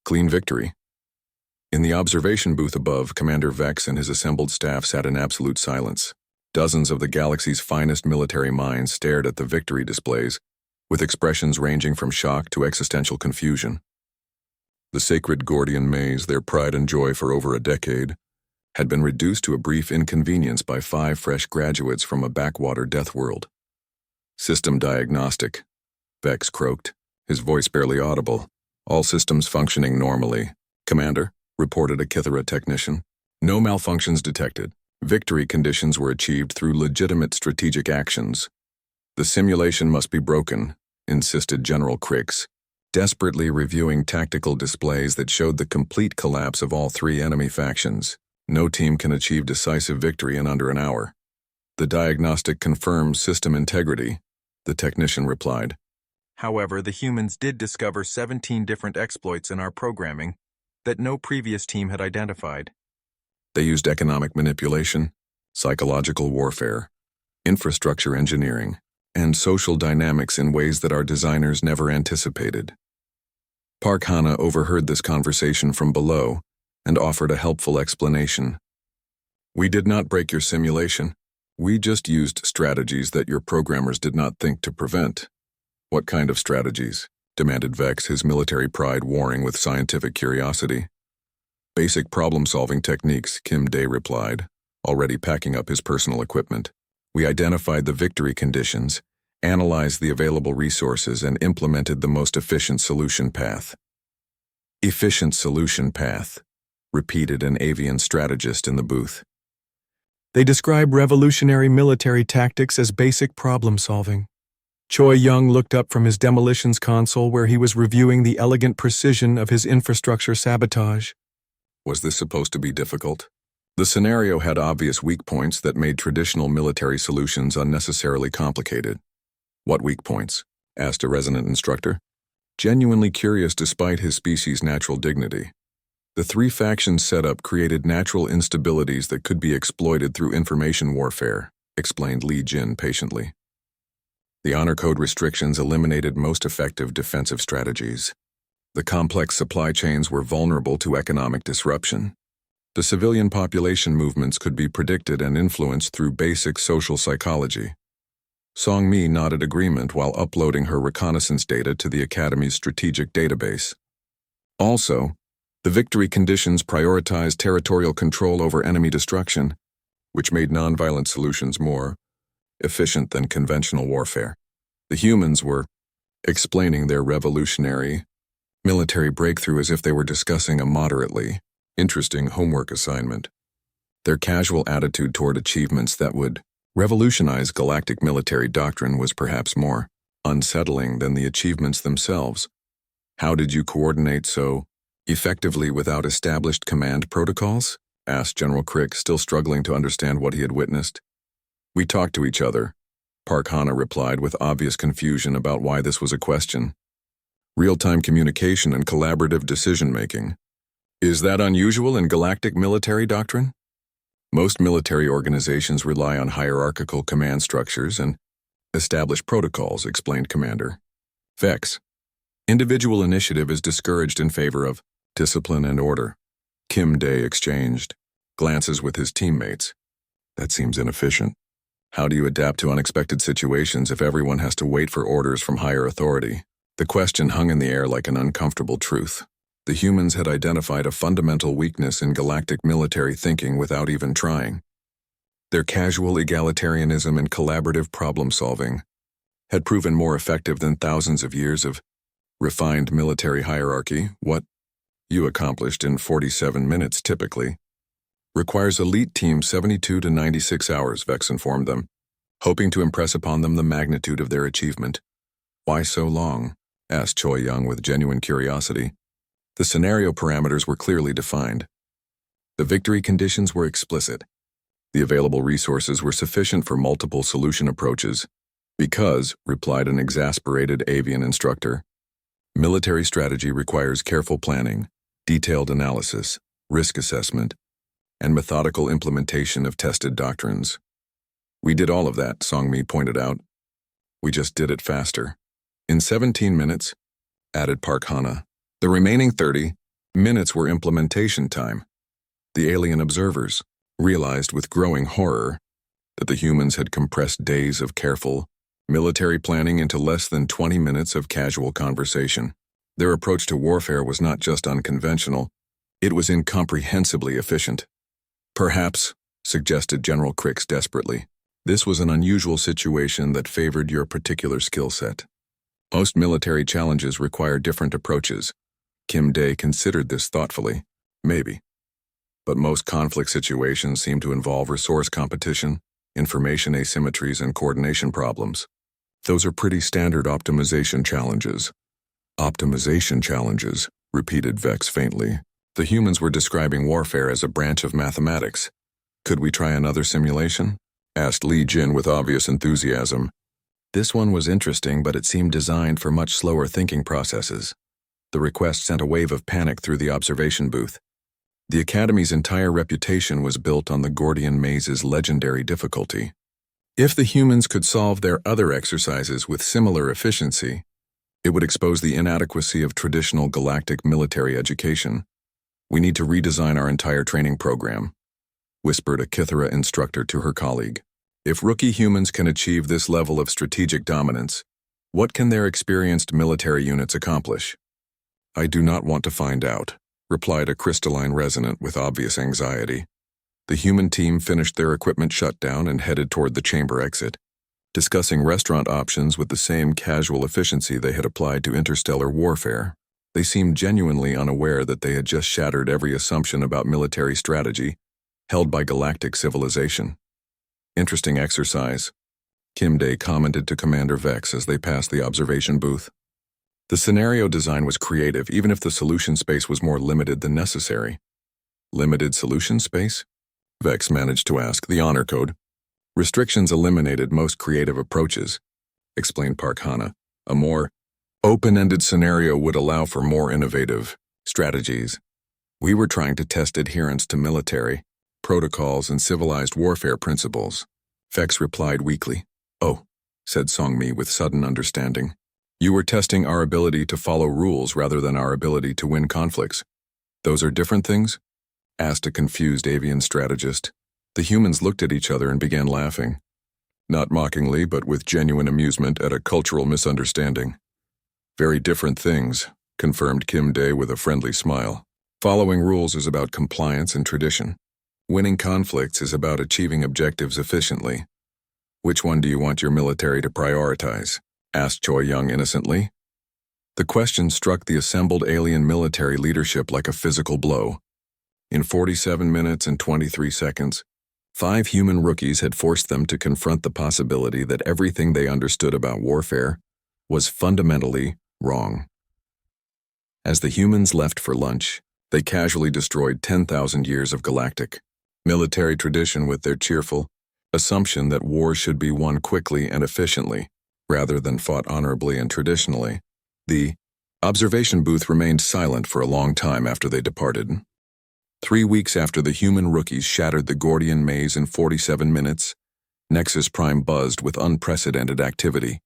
Clean victory. In the observation booth above, Commander Vex and his assembled staff sat in absolute silence. Dozens of the galaxy's finest military minds stared at the victory displays, with expressions ranging from shock to existential confusion. The sacred Gordian maze, their pride and joy for over a decade, had been reduced to a brief inconvenience by 5 fresh graduates from a backwater Deathworld. "System diagnostic," Vex croaked, his voice barely audible. "All systems functioning normally, Commander," reported a Kithara technician. "No malfunctions detected. Victory conditions were achieved through legitimate strategic actions." "The simulation must be broken," insisted General Crix, desperately reviewing tactical displays that showed the complete collapse of all 3 enemy factions. "No team can achieve decisive victory in under an hour." "The diagnostic confirms system integrity," the technician replied. "However, the humans did discover 17 different exploits in our programming that no previous team had identified. They used economic manipulation, psychological warfare, infrastructure engineering, and social dynamics in ways that our designers never anticipated." Park Hana overheard this conversation from below and offered a helpful explanation. "We did not break your simulation. We just used strategies that your programmers did not think to prevent." "What kind of strategies?" demanded Vex, his military pride warring with scientific curiosity. "Basic problem-solving techniques," Kim Day replied, already packing up his personal equipment. "We identified the victory conditions, analyzed the available resources, and implemented the most efficient solution path." "Efficient solution path," repeated an avian strategist in the booth. "They describe revolutionary military tactics as basic problem-solving." Choi Young looked up from his demolitions console where he was reviewing the elegant precision of his infrastructure sabotage. Was this supposed to be difficult? The scenario had obvious weak points that made traditional military solutions unnecessarily complicated. "What weak points?" asked a resident instructor, genuinely curious despite his species' natural dignity. "The 3 factions setup created natural instabilities that could be exploited through information warfare," explained Li Jin patiently. "The honor code restrictions eliminated most effective defensive strategies. The complex supply chains were vulnerable to economic disruption. The civilian population movements could be predicted and influenced through basic social psychology." Song Mi nodded agreement while uploading her reconnaissance data to the Academy's strategic database. "Also, the victory conditions prioritized territorial control over enemy destruction, which made nonviolent solutions more efficient than conventional warfare. The humans were explaining their revolutionary military breakthrough as if they were discussing a moderately interesting homework assignment. Their casual attitude toward achievements that would revolutionize galactic military doctrine was perhaps more unsettling than the achievements themselves. How did you coordinate so effectively without established command protocols? Asked General Crick, still struggling to understand what he had witnessed. We talked to each other, Park Hana replied with obvious confusion about why this was a question. Real-time communication and collaborative decision-making. Is that unusual in galactic military doctrine? Most military organizations rely on hierarchical command structures and established protocols, explained Commander Vex. Individual initiative is discouraged in favor of discipline and order. Kim Day exchanged glances with his teammates. That seems inefficient. How do you adapt to unexpected situations if everyone has to wait for orders from higher authority? The question hung in the air like an uncomfortable truth. The humans had identified a fundamental weakness in galactic military thinking without even trying. Their casual egalitarianism and collaborative problem-solving had proven more effective than thousands of years of refined military hierarchy. What you accomplished in 47 minutes typically requires elite team 72 to 96 hours, Vex informed them, hoping to impress upon them the magnitude of their achievement. Why so long? Asked Choi Young with genuine curiosity. The scenario parameters were clearly defined. The victory conditions were explicit. The available resources were sufficient for multiple solution approaches. Because, replied an exasperated avian instructor, military strategy requires careful planning, detailed analysis, risk assessment, and methodical implementation of tested doctrines. We did all of that, Songmi pointed out. We just did it faster. In 17 minutes, added Park Hana. The remaining 30 minutes were implementation time. The alien observers realized with growing horror that the humans had compressed days of careful military planning into less than 20 minutes of casual conversation. Their approach to warfare was not just unconventional, it was incomprehensibly efficient. Perhaps, suggested General Crix desperately, this was an unusual situation that favored your particular skill set. Most military challenges require different approaches. Kim Day considered this thoughtfully. Maybe. But most conflict situations seem to involve resource competition, information asymmetries, and coordination problems. Those are pretty standard optimization challenges. Optimization challenges, repeated Vex faintly. The humans were describing warfare as a branch of mathematics. Could we try another simulation? Asked Li Jin with obvious enthusiasm. This one was interesting, but it seemed designed for much slower thinking processes. The request sent a wave of panic through the observation booth. The Academy's entire reputation was built on the Gordian Maze's legendary difficulty. If the humans could solve their other exercises with similar efficiency, it would expose the inadequacy of traditional galactic military education. We need to redesign our entire training program, whispered a Kithara instructor to her colleague. If rookie humans can achieve this level of strategic dominance, what can their experienced military units accomplish? I do not want to find out, replied a crystalline resonant with obvious anxiety. The human team finished their equipment shutdown and headed toward the chamber exit, discussing restaurant options with the same casual efficiency they had applied to interstellar warfare. They seemed genuinely unaware that they had just shattered every assumption about military strategy held by galactic civilization. Interesting exercise, Kim Day commented to Commander Vex as they passed the observation booth. The scenario design was creative, even if the solution space was more limited than necessary. Limited solution space? Vex managed to ask. The honor code. Restrictions eliminated most creative approaches, explained Park Hana. A more open-ended scenario would allow for more innovative strategies. We were trying to test adherence to military protocols and civilized warfare principles. Vex replied weakly. Oh, said Songmi with sudden understanding. You were testing our ability to follow rules rather than our ability to win conflicts. Those are different things? Asked a confused avian strategist. The humans looked at each other and began laughing. Not mockingly, but with genuine amusement at a cultural misunderstanding. Very different things, confirmed Kim Day with a friendly smile. Following rules is about compliance and tradition. Winning conflicts is about achieving objectives efficiently. Which one do you want your military to prioritize? Asked Choi Young innocently. The question struck the assembled alien military leadership like a physical blow. In 47 minutes and 23 seconds, 5 human rookies had forced them to confront the possibility that everything they understood about warfare was fundamentally wrong. As the humans left for lunch, they casually destroyed 10,000 years of galactic military tradition with their cheerful assumption that war should be won quickly and efficiently, rather than fought honorably and traditionally. The observation booth remained silent for a long time after they departed. 3 weeks after the human rookies shattered the Gordian maze in 47 minutes, Nexus Prime buzzed with unprecedented activity.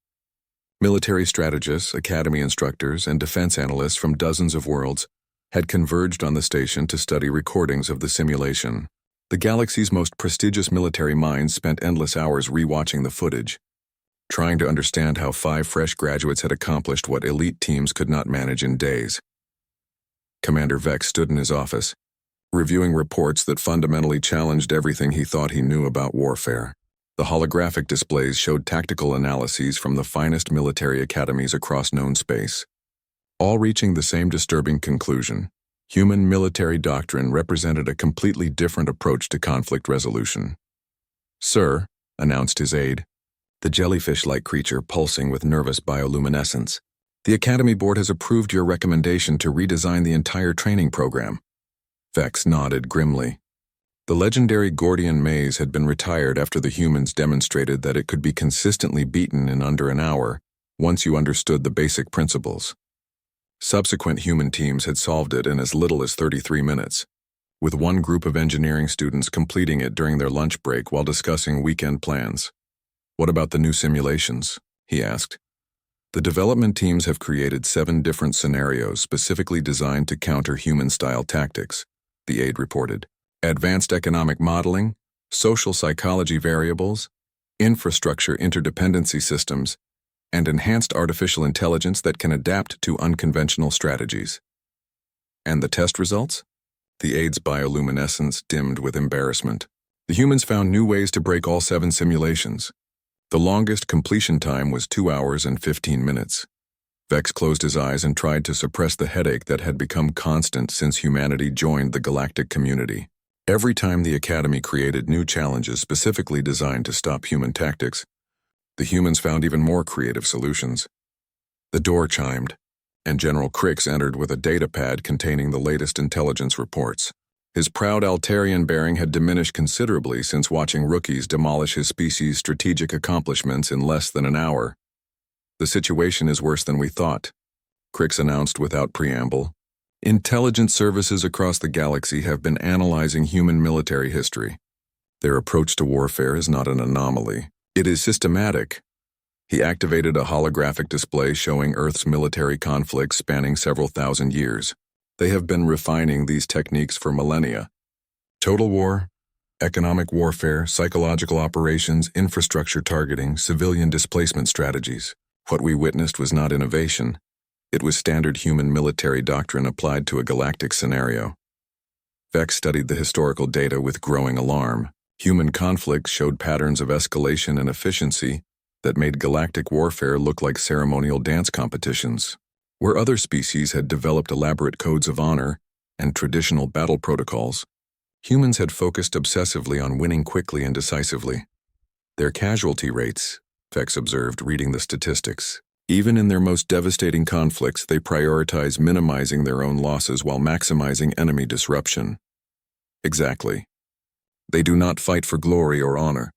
Military strategists, academy instructors, and defense analysts from dozens of worlds had converged on the station to study recordings of the simulation. The galaxy's most prestigious military minds spent endless hours rewatching the footage, trying to understand how 5 fresh graduates had accomplished what elite teams could not manage in days. Commander Vex stood in his office, reviewing reports that fundamentally challenged everything he thought he knew about warfare. The holographic displays showed tactical analyses from the finest military academies across known space, all reaching the same disturbing conclusion. Human military doctrine represented a completely different approach to conflict resolution. "Sir," announced his aide, the jellyfish-like creature pulsing with nervous bioluminescence, "the Academy Board has approved your recommendation to redesign the entire training program." Vex nodded grimly. The legendary Gordian maze had been retired after the humans demonstrated that it could be consistently beaten in under an hour, once you understood the basic principles. Subsequent human teams had solved it in as little as 33 minutes, with one group of engineering students completing it during their lunch break while discussing weekend plans. "What about the new simulations?" he asked. "The development teams have created 7 different scenarios specifically designed to counter human-style tactics," the aide reported. "Advanced economic modeling, social psychology variables, infrastructure interdependency systems, and enhanced artificial intelligence that can adapt to unconventional strategies." "And the test results?" The aide's bioluminescence dimmed with embarrassment. "The humans found new ways to break all 7 simulations. The longest completion time was 2 hours and 15 minutes. Vex closed his eyes and tried to suppress the headache that had become constant since humanity joined the galactic community. Every time the Academy created new challenges specifically designed to stop human tactics, the humans found even more creative solutions. The door chimed, and General Crix entered with a data pad containing the latest intelligence reports. His proud Altarian bearing had diminished considerably since watching rookies demolish his species' strategic accomplishments in less than an hour. "The situation is worse than we thought," Crix announced without preamble. "Intelligence services across the galaxy have been analyzing human military history. Their approach to warfare is not an anomaly. It is systematic." He activated a holographic display showing Earth's military conflicts spanning several thousand years. "They have been refining these techniques for millennia. Total war, economic warfare, psychological operations, infrastructure targeting, civilian displacement strategies. What we witnessed was not innovation. It was standard human military doctrine applied to a galactic scenario." Vex studied the historical data with growing alarm. Human conflicts showed patterns of escalation and efficiency that made galactic warfare look like ceremonial dance competitions. Where other species had developed elaborate codes of honor and traditional battle protocols, humans had focused obsessively on winning quickly and decisively. "Their casualty rates," Vex observed, reading the statistics. "Even in their most devastating conflicts, they prioritize minimizing their own losses while maximizing enemy disruption." "Exactly. They do not fight for glory or honor.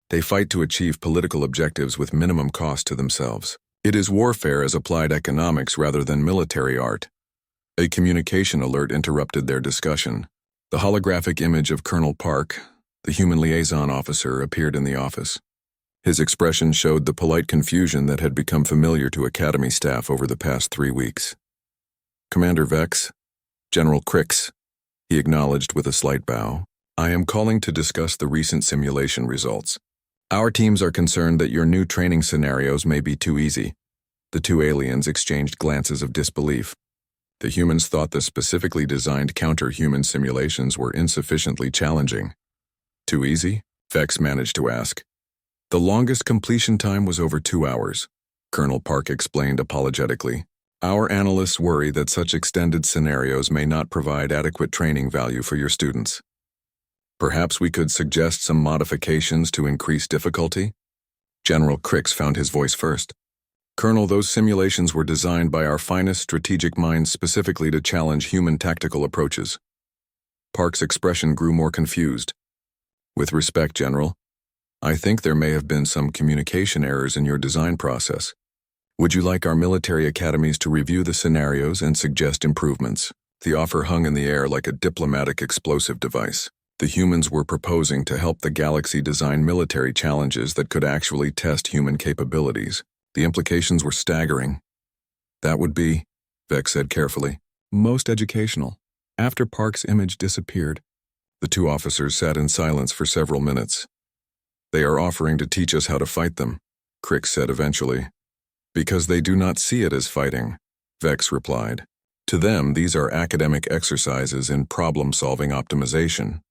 They fight to achieve political objectives with minimum cost to themselves. It is warfare as applied economics rather than military art." A communication alert interrupted their discussion. The holographic image of Colonel Park, the human liaison officer, appeared in the office. His expression showed the polite confusion that had become familiar to Academy staff over the past 3 weeks. "Commander Vex, General Crix," he acknowledged with a slight bow. "I am calling to discuss the recent simulation results. Our teams are concerned that your new training scenarios may be too easy." The 2 aliens exchanged glances of disbelief. The humans thought the specifically designed counter-human simulations were insufficiently challenging. "Too easy?" Vex managed to ask. "The longest completion time was over 2 hours," Colonel Park explained apologetically. "Our analysts worry that such extended scenarios may not provide adequate training value for your students. Perhaps we could suggest some modifications to increase difficulty?" General Crix found his voice first. Colonel, those simulations were designed by our finest strategic minds specifically to challenge human tactical approaches. Park's expression grew more confused. With respect, General, I think there may have been some communication errors in your design process. Would you like our military academies to review the scenarios and suggest improvements? The offer hung in the air like a diplomatic explosive device. The humans were proposing to help the galaxy design military challenges that could actually test human capabilities. The implications were staggering. That would be, Vex said carefully, most educational. After Park's image disappeared, the two officers sat in silence for several minutes. They are offering to teach us how to fight them, Crick said eventually. Because they do not see it as fighting, Vex replied. To them, these are academic exercises in problem-solving optimization.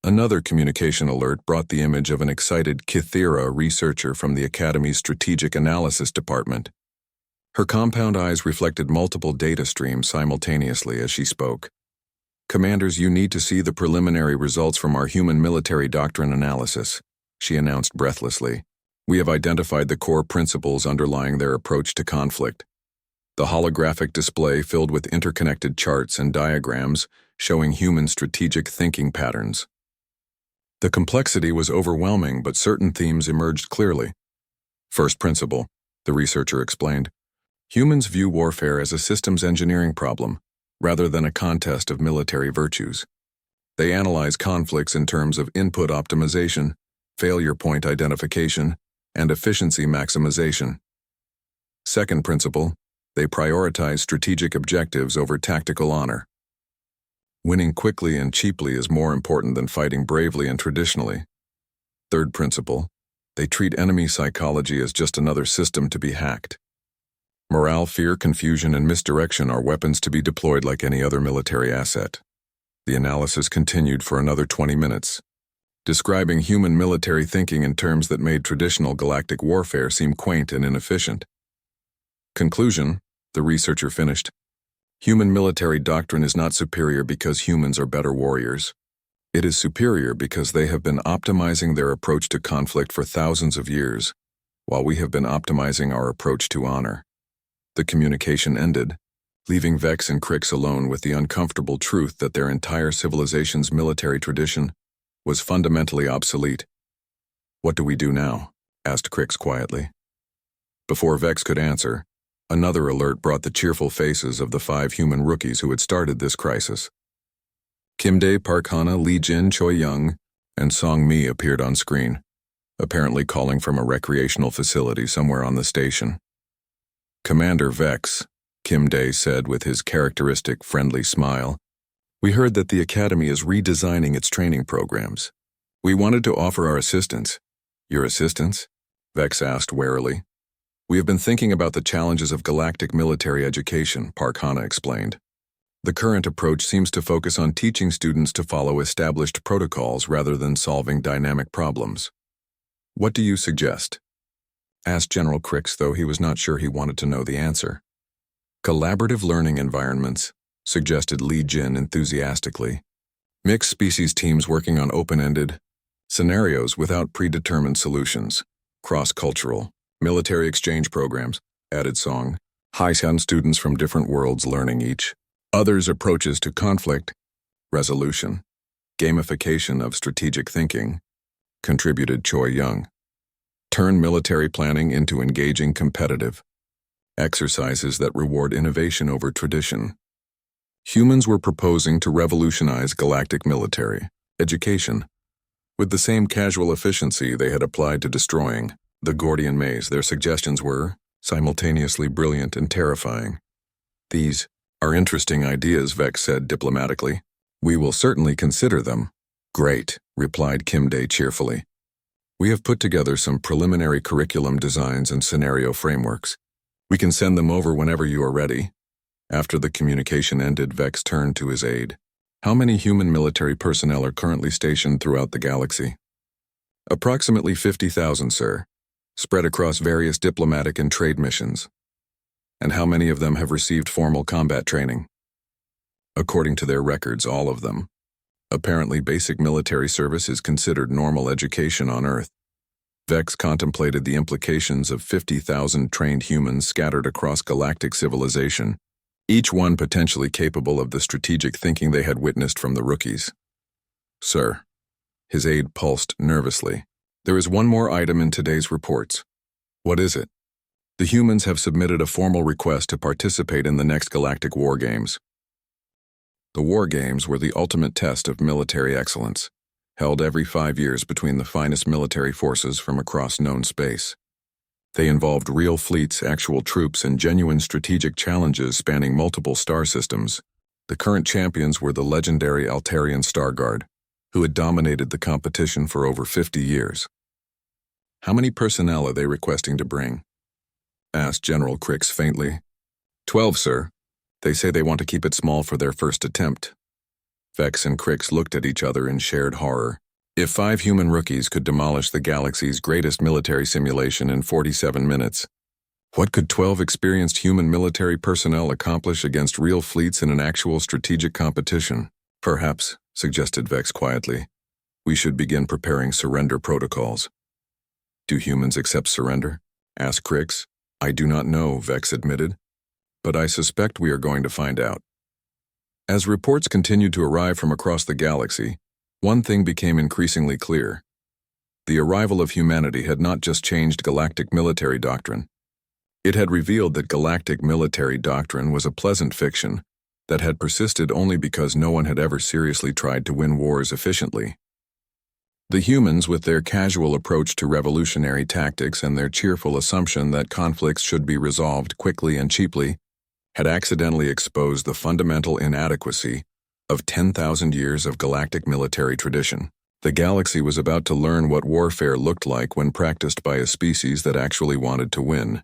Another communication alert brought the image of an excited Kythera researcher from the Academy's Strategic Analysis Department. Her compound eyes reflected multiple data streams simultaneously as she spoke. Commanders, you need to see the preliminary results from our human military doctrine analysis, she announced breathlessly. We have identified the core principles underlying their approach to conflict. The holographic display filled with interconnected charts and diagrams showing human strategic thinking patterns. The complexity was overwhelming, but certain themes emerged clearly. First principle, the researcher explained. Humans view warfare as a systems engineering problem, rather than a contest of military virtues. They analyze conflicts in terms of input optimization, failure point identification, and efficiency maximization. Second principle, they prioritize strategic objectives over tactical honor. Winning quickly and cheaply is more important than fighting bravely and traditionally. Third principle, they treat enemy psychology as just another system to be hacked. Morale, fear, confusion, and misdirection are weapons to be deployed like any other military asset. The analysis continued for another 20 minutes, describing human military thinking in terms that made traditional galactic warfare seem quaint and inefficient. Conclusion, the researcher finished. Human military doctrine is not superior because humans are better warriors. It is superior because they have been optimizing their approach to conflict for thousands of years, while we have been optimizing our approach to honor. The communication ended, leaving Vex and Crix alone with the uncomfortable truth that their entire civilization's military tradition was fundamentally obsolete. What do we do now? Asked Crix quietly. Before Vex could answer, another alert brought the cheerful faces of the 5 human rookies who had started this crisis. Kimdae, Park Hana, Lee Jin, Choi Young, and Song Mi appeared on screen, apparently calling from a recreational facility somewhere on the station. Commander Vex, Kimdae said with his characteristic friendly smile, we heard that the Academy is redesigning its training programs. We wanted to offer our assistance. Your assistance? Vex asked warily. We have been thinking about the challenges of galactic military education, Park Hana explained. The current approach seems to focus on teaching students to follow established protocols rather than solving dynamic problems. What do you suggest? Asked General Crix, though he was not sure he wanted to know the answer. Collaborative learning environments, suggested Lee Jin enthusiastically. Mixed species teams working on open-ended scenarios without predetermined solutions. Cross-cultural military exchange programs, added Song. High-end students from different worlds learning each other's approaches to conflict resolution. Gamification of strategic thinking, contributed Choi Young. Turn military planning into engaging competitive exercises that reward innovation over tradition. Humans were proposing to revolutionize galactic military education with the same casual efficiency they had applied to destroying the Gordian Maze. Their suggestions were simultaneously brilliant and terrifying. These are interesting ideas, Vex said diplomatically. We will certainly consider them. Great, replied Kimdae cheerfully. We have put together some preliminary curriculum designs and scenario frameworks. We can send them over whenever you are ready. After the communication ended, Vex turned to his aide. How many human military personnel are currently stationed throughout the galaxy? Approximately 50,000, sir, spread across various diplomatic and trade missions. And how many of them have received formal combat training? According to their records, all of them. Apparently, basic military service is considered normal education on Earth. Vex contemplated the implications of 50,000 trained humans scattered across galactic civilization, each one potentially capable of the strategic thinking they had witnessed from the rookies. "Sir." His aide pulsed nervously. "There is one more item in today's reports." "What is it?" "The humans have submitted a formal request to participate in the next galactic war games." The war games were the ultimate test of military excellence, held every 5 years between the finest military forces from across known space. They involved real fleets, actual troops, and genuine strategic challenges spanning multiple star systems. The current champions were the legendary Altarian Star Guard, who had dominated the competition for over 50 years. "How many personnel are they requesting to bring?" asked General Crix faintly. 12, sir. They say they want to keep it small for their first attempt." Vex and Crix looked at each other in shared horror. If 5 human rookies could demolish the galaxy's greatest military simulation in 47 minutes, what could 12 experienced human military personnel accomplish against real fleets in an actual strategic competition? "Perhaps," suggested Vex quietly, "we should begin preparing surrender protocols." "Do humans accept surrender?" asked Crix. "I do not know," Vex admitted, "but I suspect we are going to find out." As reports continued to arrive from across the galaxy, one thing became increasingly clear. The arrival of humanity had not just changed galactic military doctrine. It had revealed that galactic military doctrine was a pleasant fiction that had persisted only because no one had ever seriously tried to win wars efficiently. The humans, with their casual approach to revolutionary tactics and their cheerful assumption that conflicts should be resolved quickly and cheaply, had accidentally exposed the fundamental inadequacy of 10,000 years of galactic military tradition. The galaxy was about to learn what warfare looked like when practiced by a species that actually wanted to win.